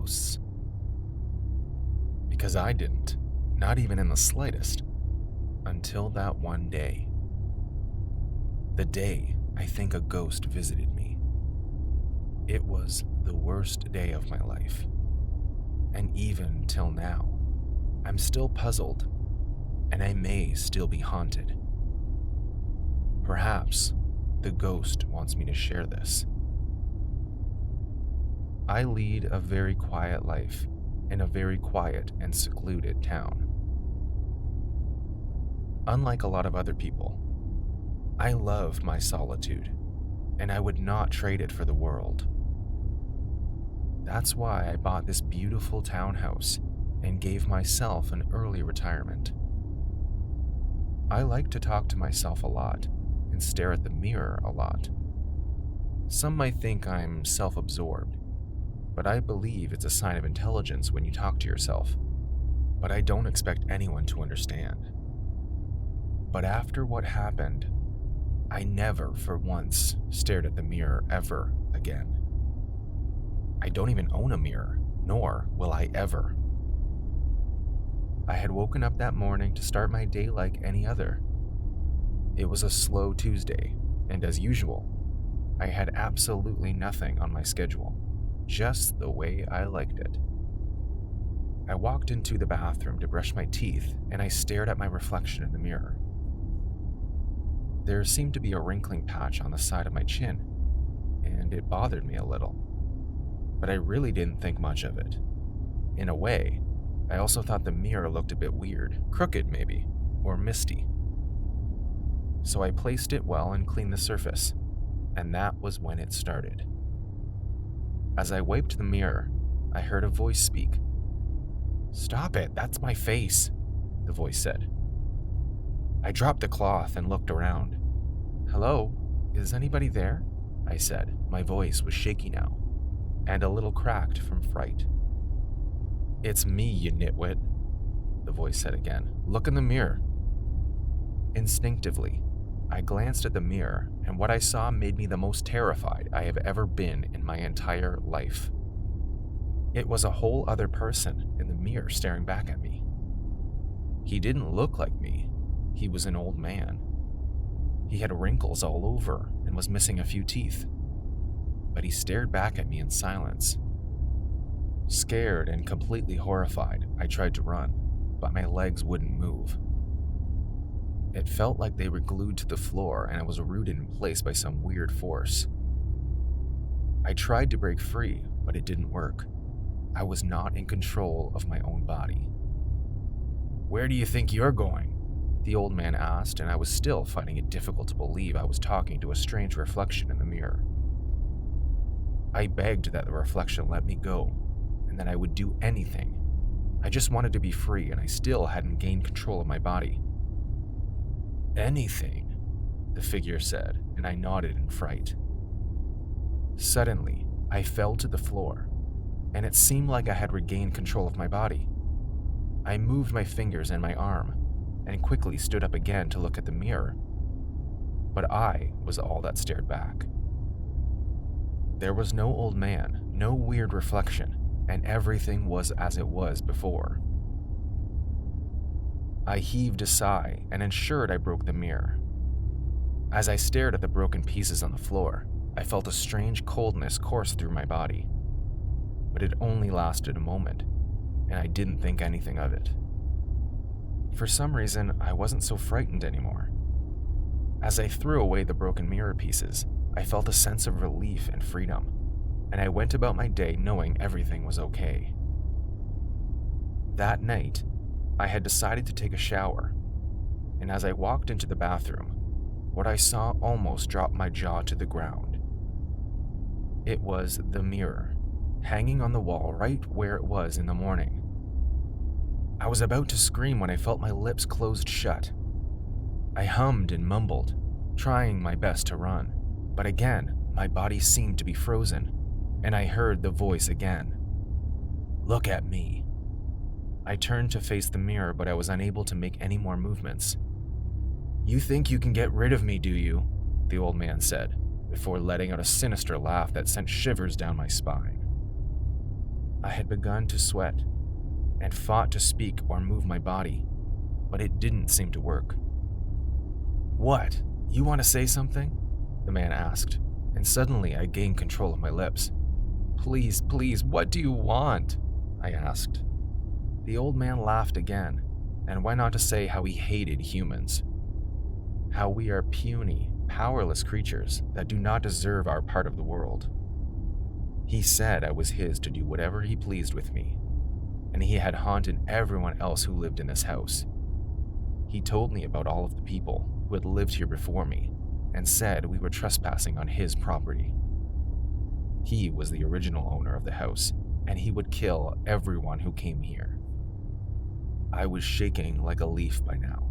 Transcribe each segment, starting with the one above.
ghosts. Because I didn't, not even in the slightest, until that one day. The day I think a ghost visited me. It was the worst day of my life. And even till now, I'm still puzzled, and I may still be haunted. Perhaps the ghost wants me to share this. I lead a very quiet life in a very quiet and secluded town. Unlike a lot of other people, I love my solitude, and I would not trade it for the world. That's why I bought this beautiful townhouse and gave myself an early retirement. I like to talk to myself a lot and stare at the mirror a lot. Some might think I'm self-absorbed, but I believe it's a sign of intelligence when you talk to yourself. But I don't expect anyone to understand. But after what happened, I never for once stared at the mirror ever again. I don't even own a mirror, nor will I ever. I had woken up that morning to start my day like any other. It was a slow Tuesday, and as usual, I had absolutely nothing on my schedule, just the way I liked it. I walked into the bathroom to brush my teeth, and I stared at my reflection in the mirror. There seemed to be a wrinkling patch on the side of my chin, and it bothered me a little. But I really didn't think much of it. In a way, I also thought the mirror looked a bit weird, crooked maybe, or misty. So I placed it well and cleaned the surface, and that was when it started. As I wiped the mirror, I heard a voice speak. "Stop it, that's my face," the voice said. I dropped the cloth and looked around. "Hello, is anybody there?" I said. My voice was shaky now, and a little cracked from fright. "It's me, you nitwit," the voice said again. "Look in the mirror." Instinctively, I glanced at the mirror, and what I saw made me the most terrified I have ever been in my entire life. It was a whole other person in the mirror staring back at me. He didn't look like me. He was an old man. He had wrinkles all over and was missing a few teeth. But he stared back at me in silence. Scared and completely horrified, I tried to run, but my legs wouldn't move. It felt like they were glued to the floor and I was rooted in place by some weird force. I tried to break free, but it didn't work. I was not in control of my own body. "Where do you think you're going?" the old man asked, and I was still finding it difficult to believe I was talking to a strange reflection in the mirror. I begged that the reflection let me go, and that I would do anything. I just wanted to be free, and I still hadn't gained control of my body. "Anything," the figure said, and I nodded in fright. Suddenly, I fell to the floor, and it seemed like I had regained control of my body. I moved my fingers and my arm, and quickly stood up again to look at the mirror. But I was all that stared back. There was no old man, no weird reflection, and everything was as it was before. I heaved a sigh and ensured I broke the mirror. As I stared at the broken pieces on the floor, I felt a strange coldness course through my body. But it only lasted a moment, and I didn't think anything of it. For some reason, I wasn't so frightened anymore. As I threw away the broken mirror pieces, I felt a sense of relief and freedom, and I went about my day knowing everything was okay. That night, I had decided to take a shower, and as I walked into the bathroom, what I saw almost dropped my jaw to the ground. It was the mirror, hanging on the wall right where it was in the morning. I was about to scream when I felt my lips closed shut. I hummed and mumbled, trying my best to run, but again, my body seemed to be frozen, and I heard the voice again. "Look at me." I turned to face the mirror, but I was unable to make any more movements. "You think you can get rid of me, do you?" the old man said, before letting out a sinister laugh that sent shivers down my spine. I had begun to sweat and fought to speak or move my body, but it didn't seem to work. "What? You want to say something?" the man asked, and suddenly I gained control of my lips. "Please, please, what do you want?" I asked. The old man laughed again and went on to say how he hated humans, how we are puny, powerless creatures that do not deserve our part of the world. He said I was his to do whatever he pleased with me, and he had haunted everyone else who lived in this house. He told me about all of the people who had lived here before me and said we were trespassing on his property. He was the original owner of the house, and he would kill everyone who came here. I was shaking like a leaf by now.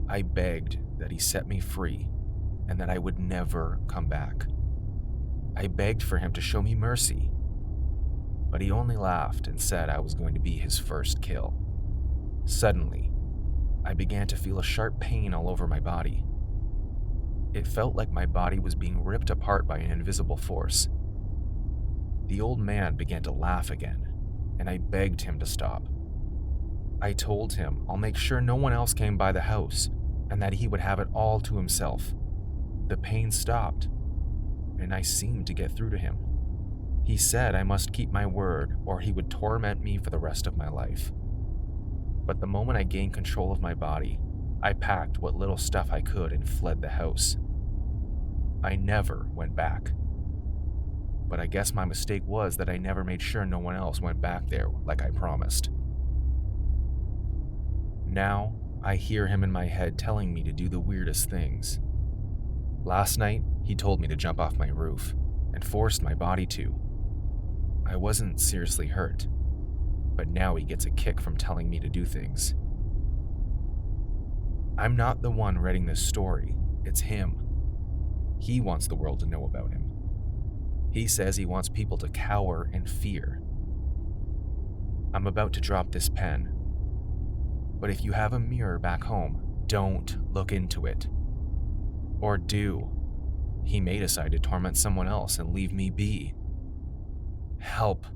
I begged that he set me free and that I would never come back. I begged for him to show me mercy, but he only laughed and said I was going to be his first kill. Suddenly, I began to feel a sharp pain all over my body. It felt like my body was being ripped apart by an invisible force. The old man began to laugh again, and I begged him to stop. I told him I'll make sure no one else came by the house and that he would have it all to himself. The pain stopped, and I seemed to get through to him. He said I must keep my word or he would torment me for the rest of my life. But the moment I gained control of my body, I packed what little stuff I could and fled the house. I never went back. But I guess my mistake was that I never made sure no one else went back there like I promised. Now, I hear him in my head telling me to do the weirdest things. Last night, he told me to jump off my roof and forced my body to. I wasn't seriously hurt, but now he gets a kick from telling me to do things. I'm not the one writing this story, it's him. He wants the world to know about him. He says he wants people to cower in fear. I'm about to drop this pen, but if you have a mirror back home, don't look into it. Or do. He may decide to torment someone else and leave me be. Help.